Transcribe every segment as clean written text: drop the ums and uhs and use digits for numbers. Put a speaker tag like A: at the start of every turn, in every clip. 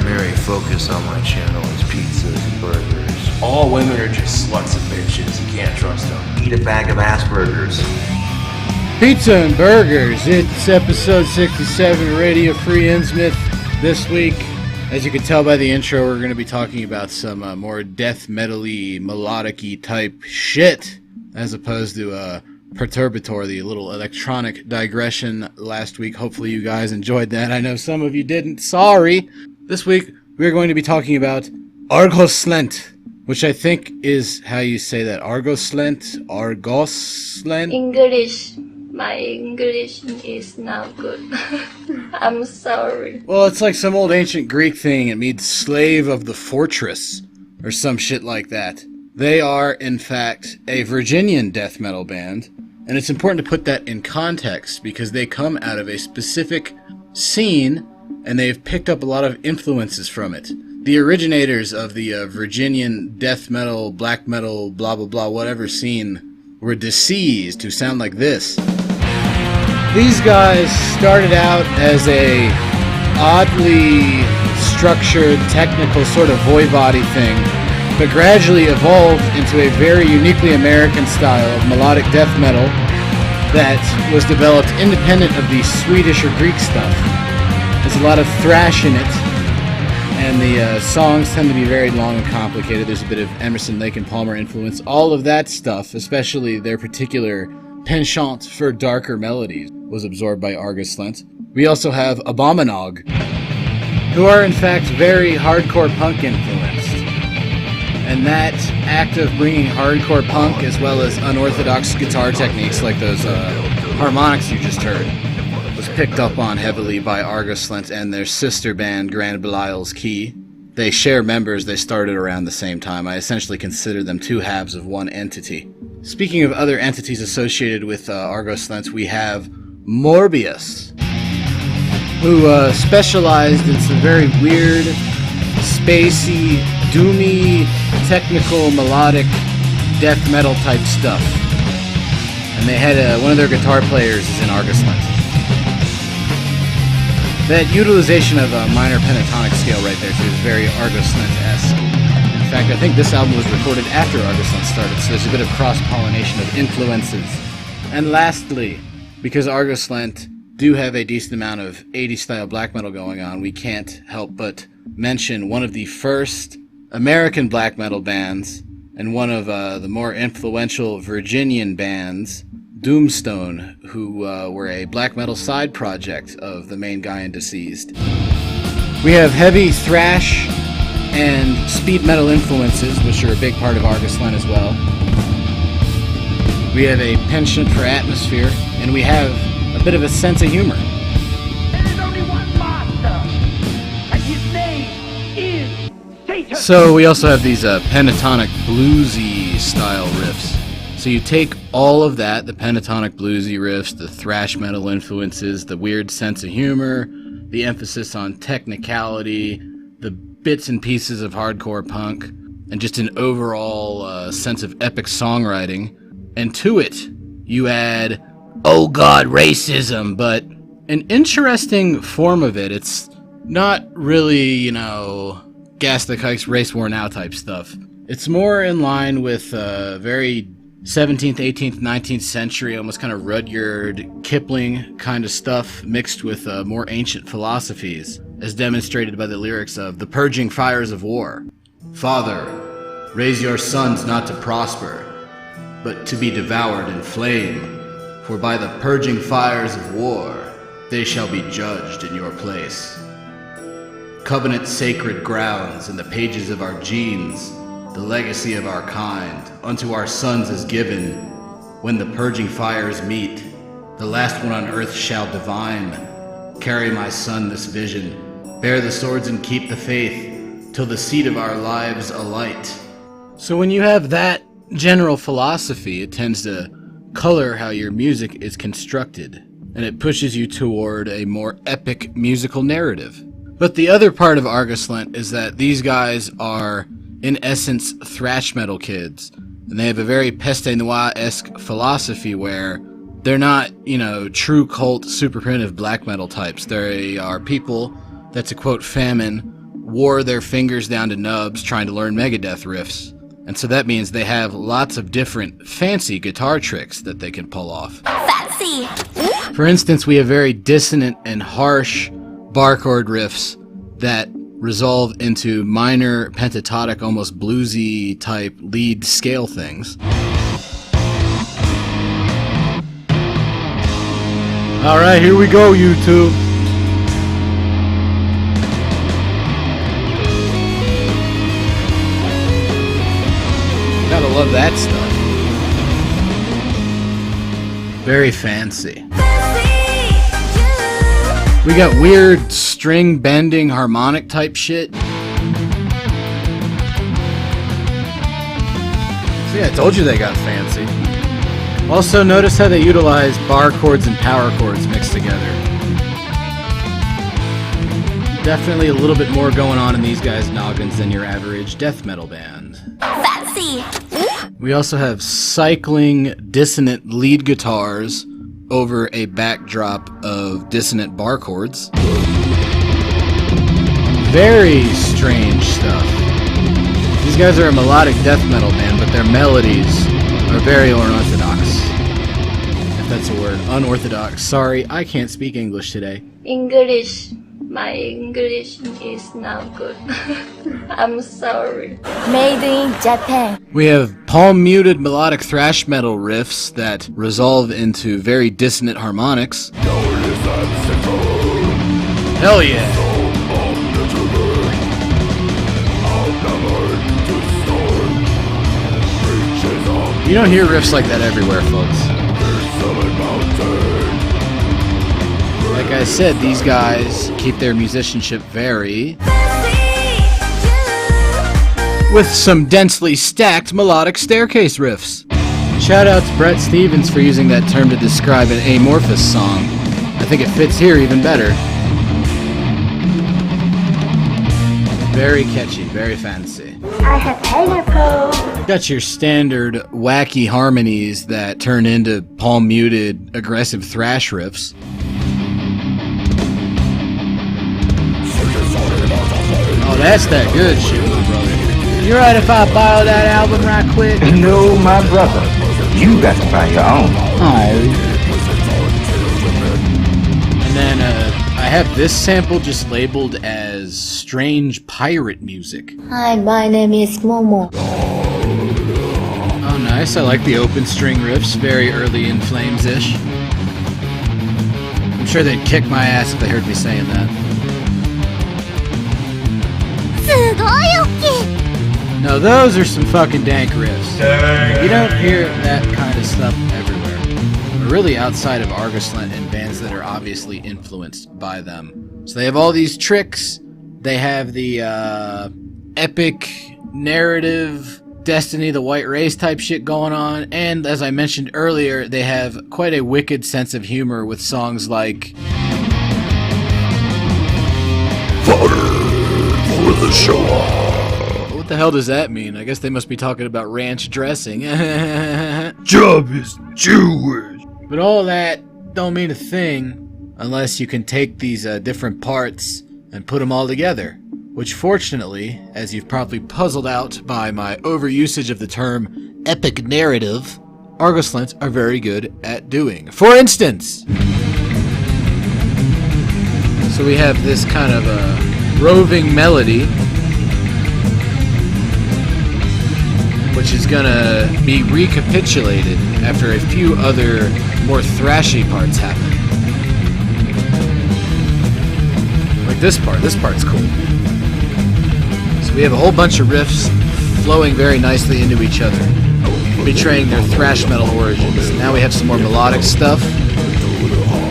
A: primary focus on my channel is pizzas and burgers. All women are just sluts and bitches. You can't trust them. Eat a bag of Asperger's.
B: Pizza and burgers. It's episode 67 of Radio Free Innsmouth. This week, as you can tell by the intro, we're going to be talking about some more death metal-y, melodic-y type shit, as opposed to Perturbator, the little electronic digression last week. Hopefully you guys enjoyed that. I know some of you didn't. Sorry. This week, we're going to be talking about Arghoslent, which I think is how you say that. Arghoslent? Arghoslent?
C: English. My English is not good. I'm sorry.
B: Well, it's like some old ancient Greek thing. It means slave of the fortress, or some shit like that. They are, in fact, a Virginian death metal band, and it's important to put that in context because they come out of a specific scene, and they've picked up a lot of influences from it. The originators of the Virginian death metal, black metal, blah blah blah, whatever scene were deceased, who sound like this. These guys started out as a oddly structured, technical sort of voivody thing, but gradually evolved into a very uniquely American style of melodic death metal that was developed independent of the Swedish or Greek stuff. There's a lot of thrash in it, and the songs tend to be very long and complicated. There's a bit of Emerson, Lake and Palmer influence. All of that stuff, especially their particular penchant for darker melodies, was absorbed by Arghoslent. We also have Abominog, who are in fact very hardcore punk influenced. And that act of bringing hardcore punk as well as unorthodox guitar techniques like those harmonics you just heard was picked up on heavily by Arghoslent and their sister band Grand Belial's Key. They share members. They started around the same time. I essentially consider them two halves of one entity. Speaking of other entities associated with Arghoslent, we have Morbius, who specialized in some very weird, spacey, doomy, technical, melodic, death metal type stuff. And they had one of their guitar players is in Arghoslent. That utilization of a minor pentatonic scale right there too is very Arghoslent-esque. In fact, I think this album was recorded after Arghoslent started, so there's a bit of cross-pollination of influences. And lastly, because Arghoslent do have a decent amount of 80s style black metal going on, we can't help but mention one of the first American black metal bands and one of the more influential Virginian bands, Doomstone, who were a black metal side project of the main guy in Deceased. We have heavy thrash and speed metal influences, which are a big part of Arghoslent as well. We have a penchant for atmosphere, and we have a bit of a sense of humor.
D: There is only one master, and his name is Satan.
B: So we also have these pentatonic bluesy style riffs. So you take all of that, the pentatonic bluesy riffs, the thrash metal influences, the weird sense of humor, the emphasis on technicality, the bits and pieces of hardcore punk, and just an overall sense of epic songwriting. And to it, you add, oh god, racism, but an interesting form of it. It's not really, gas the kikes, race war now type stuff. It's more in line with very 17th, 18th, 19th century, almost kind of Rudyard Kipling kind of stuff mixed with more ancient philosophies, as demonstrated by the lyrics of The Purging Fires of War. Father, raise your sons not to prosper, but to be devoured in flame, for by the purging fires of war, they shall be judged in your place. Covenant sacred grounds in the pages of our genes, the legacy of our kind, unto our sons is given. When the purging fires meet, the last one on earth shall divine. Carry, my son, this vision. Bear the swords and keep the faith, till the seed of our lives alight. So when you have that general philosophy, it tends to color how your music is constructed, and it pushes you toward a more epic musical narrative. But the other part of Arghoslent is that these guys are, in essence, thrash metal kids. And they have a very Peste Noir-esque philosophy where they're not, true cult, super primitive black metal types. They are people that, to quote Famine, wore their fingers down to nubs trying to learn Megadeth riffs. And so that means they have lots of different fancy guitar tricks that they can pull off.
E: Fancy!
B: For instance, we have very dissonant and harsh bar chord riffs that resolve into minor pentatonic, almost bluesy type lead scale things. Alright, here we go, YouTube. Gotta love that stuff. Very fancy. We got weird string bending harmonic type shit. See, I told you they got fancy. Also, notice how they utilize bar chords and power chords mixed together. Definitely a little bit more going on in these guys' noggins than your average death metal band.
E: Fancy!
B: We also have cycling dissonant lead guitars over a backdrop of dissonant bar chords. Very strange stuff. These guys are a melodic death metal band, but their melodies are very unorthodox. If that's a word. Unorthodox. Sorry, I can't speak English today.
C: English. My English is not good. I'm sorry.
E: Made in Japan.
B: We have palm-muted melodic thrash metal riffs that resolve into very dissonant harmonics. Hell yeah! You don't hear riffs like that everywhere, folks. Like I said, these guys keep their musicianship very... with some densely stacked melodic staircase riffs. Shout out to Brett Stevens for using that term to describe an amorphous song. I think it fits here even better. Very catchy, very fancy.
E: I have pineapple.
B: Got your standard wacky harmonies that turn into palm-muted aggressive thrash riffs. Oh, that's that good shit, my brother. You alright if I borrow that album right quick?
F: No, my brother. You got to buy your own.
B: Oh. And then I have this sample just labeled as strange pirate music.
E: Hi, my name is Momo.
B: Oh, nice. I like the open string riffs. Very early In Flames-ish. I'm sure they'd kick my ass if they heard me saying that. Now those are some fucking dank riffs. You don't hear that kind of stuff everywhere. Or really outside of Arghoslent and bands that are obviously influenced by them. So they have all these tricks. They have the epic narrative Destiny the White Race type shit going on. And as I mentioned earlier, they have quite a wicked sense of humor with songs like...
A: For the show.
B: What the hell does that mean? I guess they must be talking about ranch dressing.
A: Job is Jewish.
B: But all that don't mean a thing unless you can take these different parts and put them all together. Which fortunately, as you've probably puzzled out by my overusage of the term epic narrative, Arghoslent are very good at doing. For instance, so we have this kind of a roving melody, which is gonna be recapitulated after a few other more thrashy parts happen. Like this part's cool. So we have a whole bunch of riffs flowing very nicely into each other, betraying their thrash metal origins. Now we have some more melodic stuff.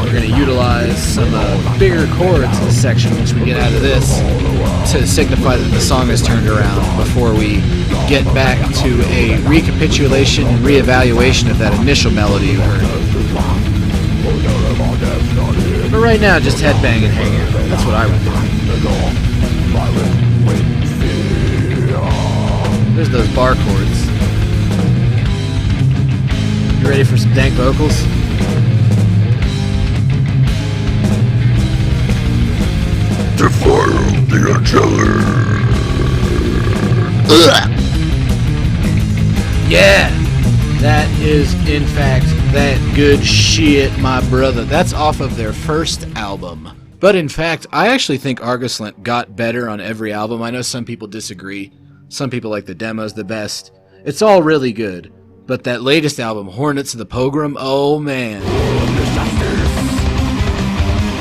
B: We're gonna utilize some bigger chords in this section once we get out of this to signify that the song has turned around before we get back to a recapitulation and reevaluation of that initial melody you heard. But right now, just headbang and hang out. That's what I would do. There's those bar chords. You ready for some dank vocals?
A: Defile the
B: Yeah, that is in fact that good shit, my brother. That's off of their first album. But in fact, I actually think Arghoslent got better on every album. I know some people disagree. Some people like the demos the best. It's all really good. But that latest album, Hornets of the Pogrom, oh man.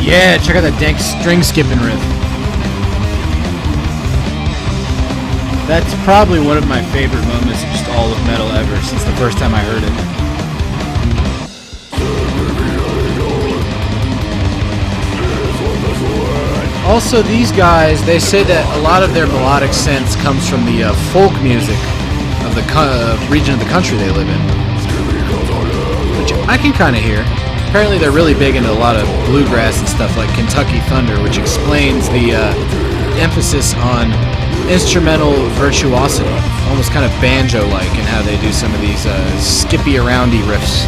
B: Yeah, check out that dank string skipping riff. That's probably one of my favorite moments of just all of metal ever since the first time I heard it. Also, these guys, they say that a lot of their melodic sense comes from the folk music of the region of the country they live in, which I can kind of hear. Apparently they're really big into a lot of bluegrass and stuff like Kentucky Thunder, which explains the emphasis on instrumental virtuosity, almost kind of banjo-like in how they do some of these skippy-aroundy riffs.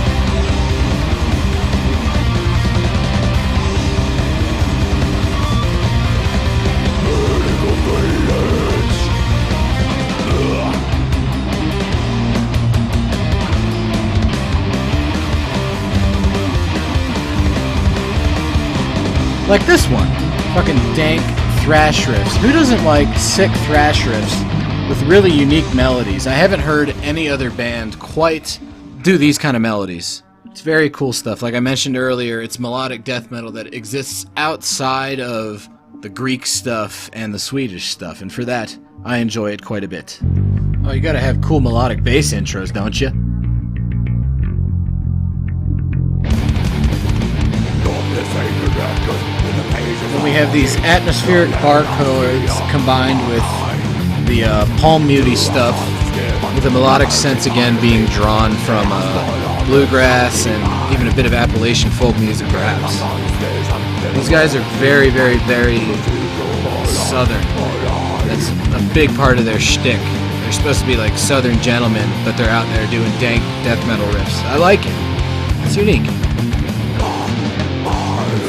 B: Like this one. Fucking dank thrash riffs. Who doesn't like sick thrash riffs with really unique melodies? I haven't heard any other band quite do these kind of melodies. It's very cool stuff. Like I mentioned earlier, it's melodic death metal that exists outside of the Greek stuff and the Swedish stuff, and for that, I enjoy it quite a bit. Oh, you gotta have cool melodic bass intros, don't you? Then we have these atmospheric bar chords combined with the palm muty stuff, with a melodic sense again being drawn from bluegrass and even a bit of Appalachian folk music perhaps. These guys are very, very, very southern. That's a big part of their shtick. They're supposed to be like southern gentlemen, but they're out there doing dank death metal riffs. I like it. It's unique.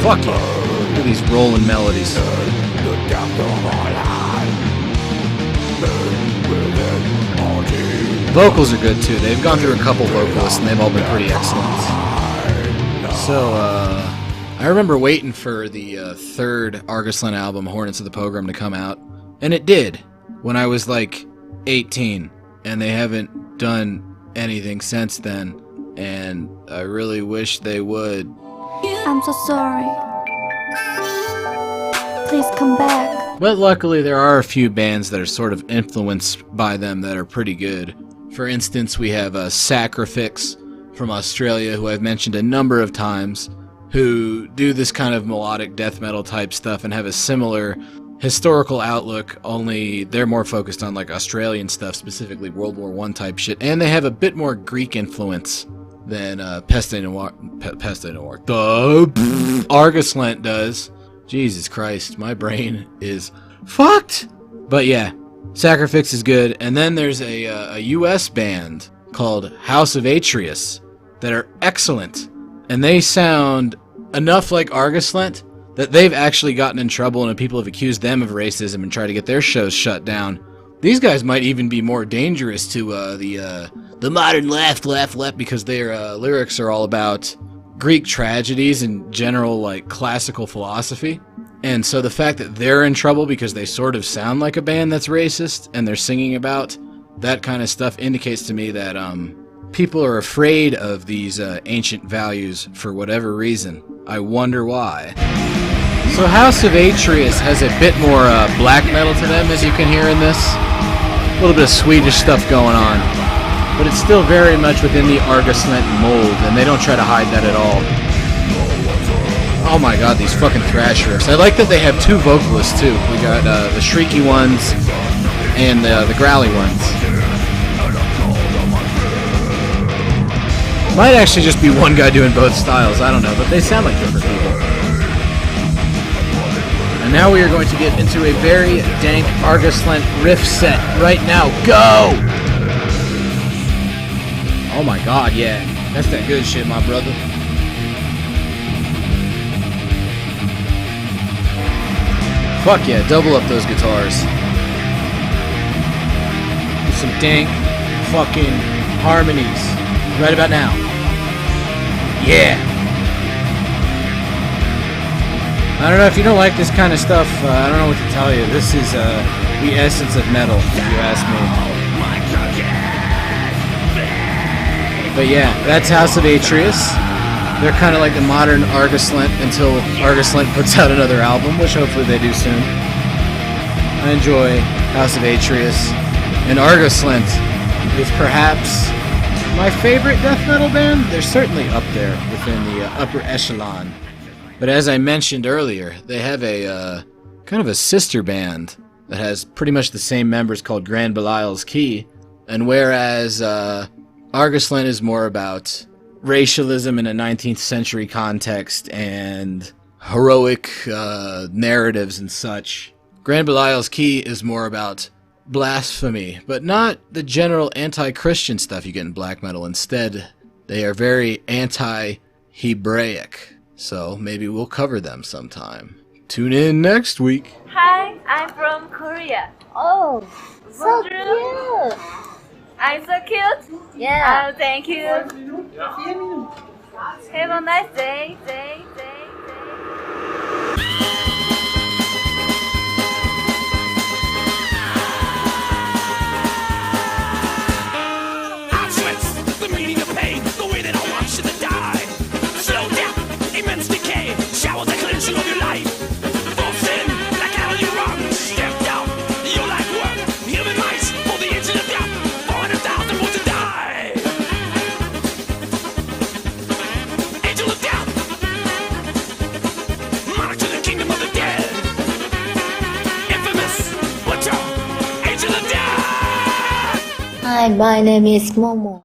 B: Fuck yeah. Look at these rolling melodies. Vocals are good too. They've gone through a couple vocalists and they've all been pretty excellent. So, I remember waiting for the third Arghoslent album, Hornets of the Pogrom, to come out. And it did, when I was like 18. And they haven't done anything since then. And I really wish they would.
G: I'm so sorry. Please come back.
B: But luckily there are a few bands that are sort of influenced by them that are pretty good. For instance, we have Sacrifix from Australia, who I've mentioned a number of times, who do this kind of melodic death metal type stuff and have a similar historical outlook, only they're more focused on like Australian stuff, specifically World War I type shit, and they have a bit more Greek influence than Arghoslent does. Jesus Christ, my brain is fucked. But yeah, Sacrifix is good. And then there's a US band called House of Atreus that are excellent. And they sound enough like Arghoslent that they've actually gotten in trouble and people have accused them of racism and tried to get their shows shut down. These guys might even be more dangerous to the modern left, because their lyrics are all about Greek tragedies and general like classical philosophy. And so the fact that they're in trouble because they sort of sound like a band that's racist and they're singing about that kind of stuff indicates to me that people are afraid of these ancient values for whatever reason. I wonder why. So House of Atreus has a bit more black metal to them, as you can hear in this. A little bit of Swedish stuff going on. But it's still very much within the Arghoslent mold, and they don't try to hide that at all. Oh my god, these fucking thrash riffs. I like that they have two vocalists too. We got the shrieky ones and the growly ones. Might actually just be one guy doing both styles, I don't know, but they sound like different people. And now we are going to get into a very dank Arghoslent riff set right now. Go! Oh my god, yeah. That's that good shit, my brother. Fuck yeah, double up those guitars. Some dank fucking harmonies. Right about now. Yeah. I don't know if you don't like this kind of stuff. I don't know what to tell you. This is the essence of metal, if you ask me. But yeah, that's House of Atreus. They're kind of like the modern Arghoslent until Arghoslent puts out another album, which hopefully they do soon. I enjoy House of Atreus. And Arghoslent is perhaps my favorite death metal band. They're certainly up there within the upper echelon. But as I mentioned earlier, they have a kind of a sister band that has pretty much the same members called Grand Belial's Key. And whereas Arghoslent is more about racialism in a 19th century context and heroic narratives and such, Grand Belial's Key is more about blasphemy, but not the general anti-Christian stuff you get in black metal. Instead, they are very anti-Hebraic. So maybe we'll cover them sometime. Tune in next week.
H: Hi, I'm from Korea.
E: Oh, so
H: Bonjour.
E: cute.
H: I'm so cute.
E: Yeah.
H: Thank you. Have a nice day.
D: The meaning of pain, the way that I want you to die. Slow death, immense decay, shower the cleansing of your life. For sin, like how you run, step down, your life work, human mice, for the angel of death, 400,000 more to die. Angel of death, monarch to the kingdom of the dead. Infamous, butcher, angel of death.
E: Hi, my name is Momo.